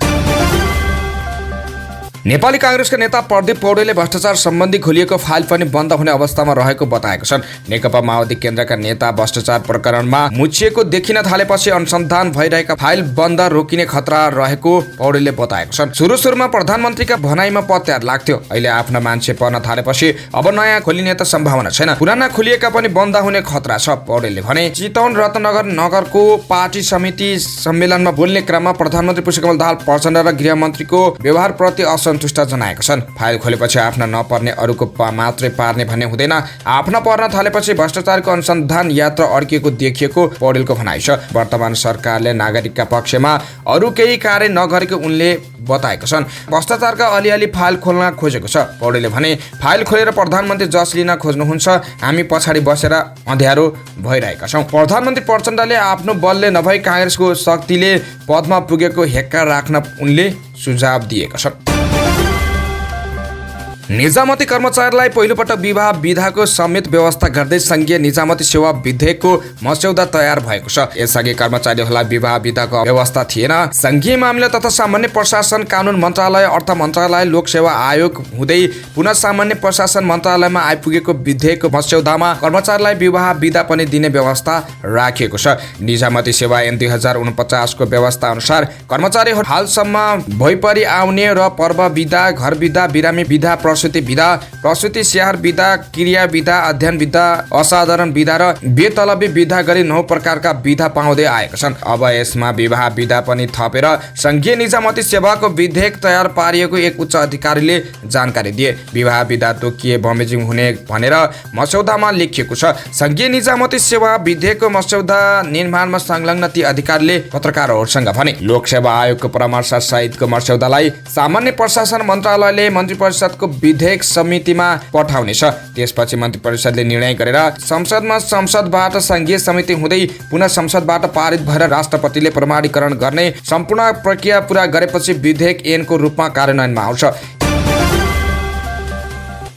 नेपाली कांग्रेसका नेता प्रदीप पौडेलले भ्रष्टाचार सम्बन्धी खोलिएको फाइल पनि बन्द हुने अवस्थामा रहेको बताएका छन्। नेकपा माओवादी केन्द्रका नेता भ्रष्टाचार प्रकरणमा मुछिएको देखिन थालेपछि अनुसन्धान भइरहेका फाइल बन्द रोकिने खतरा रहेको पौडेलले बताएका छन्। सुरुमा प्रधानमन्त्रीका भनाइमा पत्यार लाग्थ्यो, अहिले आफ्ना मान्छे पर्न थालेपछि अब नयाँ खोलिने त सम्भावना छैन, पुराना खोलिएका पनि बन्द हुने खतरा छ। पौडेलले भने चितवन रत्नगर नगरको पार्टी समिति सम्मेलनमा बोल्ने क्रममा प्रधानमन्त्री पुष्पकमल दाहाल प्रचण्ड र गृहमन्त्रीको व्यवहारप्रति असन्तुष्ट असन्तुष्ट जनाएका छन्। फाइल खोलेपछि आफ्ना नपर्ने अरूको मात्रै पार्ने भन्ने हुँदैन। आफ्ना पर्न थालेपछि भ्रष्टाचारको अनुसन्धान यात्रा अड्किएको देखिएको पौडेलको भनाइ छ। वर्तमान सरकारले नागरिकका पक्षमा अरू केही कार्य नगरेको उनले बताएका छन्। भ्रष्टाचारका अलिअलि फाइल खोल्न खोजेको छ। पौडेलले भने फाइल खोलेर प्रधानमन्त्री जस लिन खोज्नुहुन्छ, हामी पछाडि बसेर अँध्यारो भइरहेका छौँ। प्रधानमन्त्री प्रचण्डले आफ्नो बलले नभई काङ्ग्रेसको शक्तिले पदमा पुगेको हेक्का राख्न उनले सुझाव दिएका छन्। निजामती कर्मचारीलाई पहिलोपटक विवाह विधाको समेत व्यवस्था गर्दै संघीय निजामती सेवा विधेयकको मस्यौदा तयार भएको छ। यसअघि कर्मचारीहरूलाई विवाह विधाको व्यवस्था थिएन। संघीय मामिला तथा सामान्य प्रशासन कानुन मन्त्रालय, अर्थ मन्त्रालय, लोक सेवा आयोग हुँदै पुनः सामान्य प्रशासन मन्त्रालयमा आइपुगेको विधेयकको मस्यौदामा कर्मचारीलाई विवाह विधा पनि दिने व्यवस्था राखिएको छ। निजामती सेवा ऐन 2049 को व्यवस्था अनुसार कर्मचारीहरू हालसम्म भइपरि आउने र पर्व विधा, घर विधा, बिरामी विधा, प्रसूति विधा, प्रसूति स्याहार विधा, क्रिया विधा, अध्ययन विधा, असाधारण विधा र बेतलबी विधा गरी 9 प्रकारका विधा पाउँदै आएका छन्। अब यसमा विवाह विधा पनि थपेर संघीय निजामती सेवाको विधेयक तयार पारिएको एक उच्च अधिकारीले जानकारी दिए। विवाह विधा तोकिए बमोजिम हुने भनेर मस्यौदामा लेखिएको छ। संघीय निजामती सेवा विधेयकको मस्यौदा निर्माणमा संलग्न ती अधिकारीले पत्रकारहरूसँग भने लोक सेवा आयोगको परामर्श सहितको मस्यौदालाई सामान्य प्रशासन मन्त्रालयले मन्त्री परिषदको विधेयक समितिमा पठाउनेछ। त्यसपछि मन्त्री परिषदले निर्णय गरेर संसदबाट संघीय समिति हुँदै पुनः संसदबाट पारित भएर राष्ट्रपतिले प्रमाणीकरण गर्ने सम्पूर्ण प्रक्रिया पूरा गरेपछि विधेयक ऐनको रूपमा कार्यान्वयनमा आउँछ।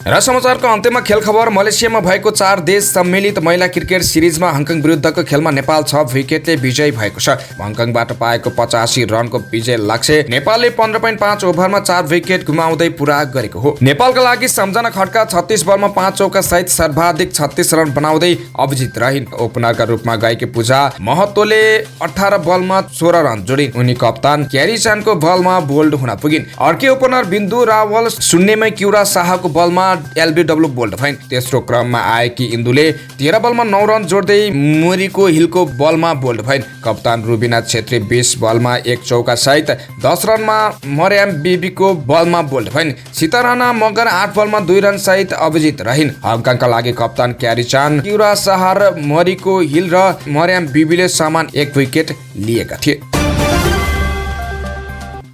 र समाचारको अन्त्यमा खेल खबर। मलेसियामा भएको 4 देश सम्मिलित महिला क्रिकेट सिरिजमा हङकङ विरुद्धको खेलमा नेपाल 6 विकेटले विजयी भएको छ। हङकङबाट पाएको 85 रनको विजय लक्ष्य नेपालले 15.5 ओभरमा 4 विकेट गुमाउँदै पुरा गरेको हो। नेपालका लागि सम्झना खड्का 36 बलमा 5 चौका सहित सर्वाधिक 36 रन बनाउँदै अभिजित रहिन्। ओपनरका रूपमा गएकी पूजा महतोले 18 बलमा 16 रन जोडिन्। उनी कप्तान क्यारी चानको बलमा बोल्ड हुन पुगिन्। अर्कै ओपनर बिन्दु रावल शून्यमै क्युरा शाहको बलमा एलबीडब्ल्यू बोल्ड भइन्। तेस्रो क्रममा आएकी इन्दुले 13 बलमा 9 रन जोड्दै मुरीको हिलको बलमा बोल्ड भइन्। कप्तान रुबिना छेत्री 20 बलमा 1 चौका सहित 10 रनमा मर्याम बिबीको बलमा बोल्ड भइन्। सीताराना मगर 8 बलमा 2 रन सहित अभिजित रहिन्। हङकङका लागि कप्तान क्यारी चान, क्युरा शाह, मरीको हिल र मर्याम बिबीले समान 1 विकेट लिएका थिए।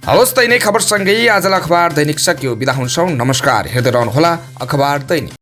हवस् त यिनै खबरसँगै आजलाई अखबार दैनिक सक्यो। बिदा हुन्छौँ। नमस्कार। हेर्दै रहनुहोला अखबार दैनिक।